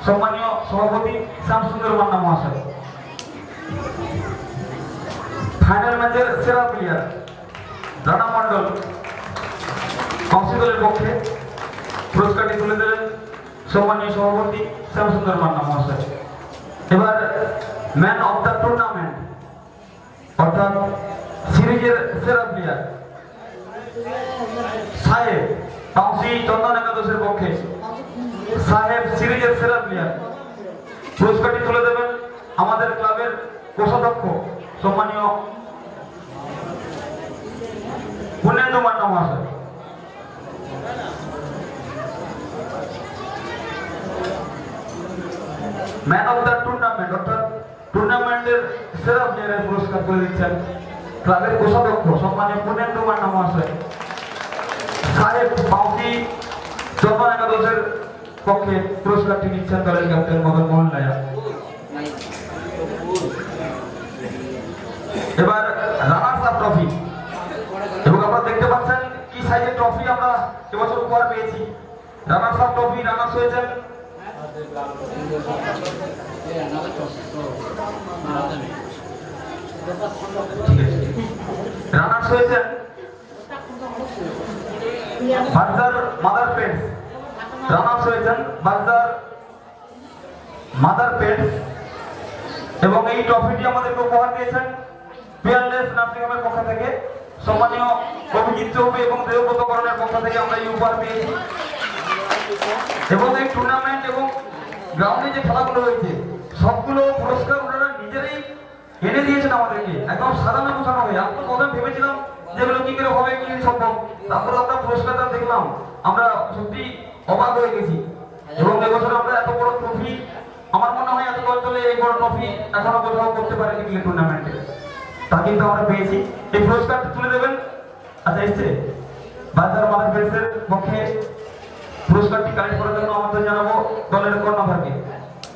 সম্মানীয় সভাপতি শ্যামসুন্দর মান্না মহাশয়। ফাইনাল ম্যাচের সেরা প্লেয়ার রানা মণ্ডল কাউন্সিলের পক্ষে পুরস্কারটি তুলে দিলেন সম্মানীয় সভাপতি শ্যামসুন্দর মান্না মহাশয়। এবার ম্যান অফ দ্য টুর্নামেন্ট অর্থাৎ সিরিজের সেরা প্লেয়ার সাহেব কাউন্সি চন্দন একাদশের পক্ষে সাহেব সিরিজের সেরা প্লেয়ার পুরস্কারটি তুলে দেবেন আমাদের ক্লাবের কোষাধ্যক্ষ সম্মানীয় পুনেন্দু মান্না মহাশয়। ম্যান অফ দ্য টুর্নামেন্ট অর্থাৎ টুর্নামেন্টের সেরা প্লেয়ারের পুরস্কার তুলে দিচ্ছেন ক্লাবের কোষাধ্যক্ষ সম্মানীয় পুনেন্দু মান্না মহাশয়। সাহেব কাউন্সি চন্দন একাদশের পক্ষে পুরস্কারটি নিচ্ছেন দলের ক্যাপ্টেন মদন মোহন লায়া। এবার রানার্স আপ ট্রফি এবং আপনারা দেখতে পাচ্ছেন কি সাইজের ট্রফি আমরা এবছর উপহার পেয়েছি। রানার্স আপ ট্রফি রানার্স হয়েছেন বাজার মাদার পেন্টস, রানার্স হয়েছেন বাজার মাদার পেন্টস এবং এই ট্রফিটি আমাদেরকে উপহার দিয়েছেন পিয়ারলেস নার্সিং হোমের পক্ষ থেকে সম্মানীয় অভিজিৎ চৌবে এবং দেবব্রতকরণের পক্ষ থেকে আমরা এই উপহার পেয়েছি। এবং এই টুর্নামেন্ট এবং গ্রাউন্ডে যে খেলাগুলো হয়েছে সবগুলো পুরস্কার ওনারা নিজেরাই এনে দিয়েছেন আমাদেরকে, একদম সাজানো গোছানো হয়ে। আমি তো প্রথমে ভেবেছিলাম যেগুলো কি করে হবে, কি সম্ভব, তারপরে আমরা পুরস্কারটা দেখলাম, আমরা সত্যি অবাক হয়ে গেছি। এবং এবছর আমরা এত বড় ট্রফি, আমার মনে হয় এত অঞ্চলে এই বড় ট্রফি এখনো কোথাও করতে পারেনি ক্রিকেট টুর্নামেন্টে, তা কিন্তু আমরা পেয়েছি। এই পুরস্কারটা তুলে দেবেন, আচ্ছা এসছে বাজার মাদার পেন্টসের পক্ষে পুরস্কারটি কালেক্ট করার জন্য আমাদের জানাবো দলের কর্ণধারকে।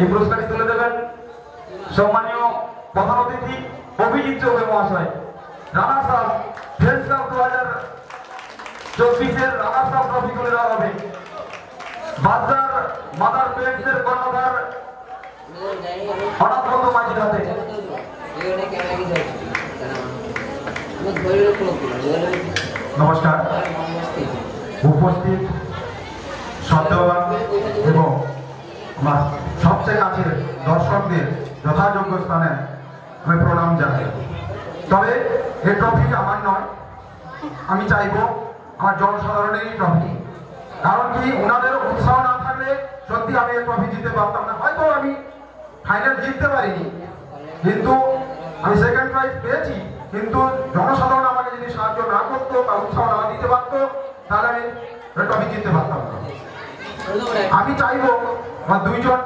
এই পুরস্কারটি তুলে দেবেন সম্মানীয় প্রধান অতিথি অভিজিৎ চৌবে মহাশয়। রানার্স আপ ফ্রেন্ডস কাপ 2024-এর রানার্স আপ ট্রফি তুলে দেওয়া হবে বাজার মাদার পেন্টসের কর্ণধার অনাথ মাঝির হাতে। নমস্কার, উপস্থিত শ্রদ্ধেয়বান এবং আমার সবচেয়ে কাছের দর্শকদের যথাযোগ্য স্থানে আমি প্রণাম জানাই। তবে এই ট্রফি আমার নয়, আমি চাইব আমার জনসাধারণেরই ট্রফি। কারণ কি, ওনাদের উৎসাহ না থাকলে সত্যি আমি এই ট্রফি জিততে পারতাম না। হয়তো আমি ফাইনাল জিততে পারিনি, কিন্তু আমি সেকেন্ড প্রাইজ পেয়েছি। কিন্তু জনসাধারণ আমাকে যদি সাহায্য না করতো বা উৎসাহ না দিতে পারতো, তাহলে আমি ট্রফি জিততে পারতাম না। আমি চাইবো আমার দুইজন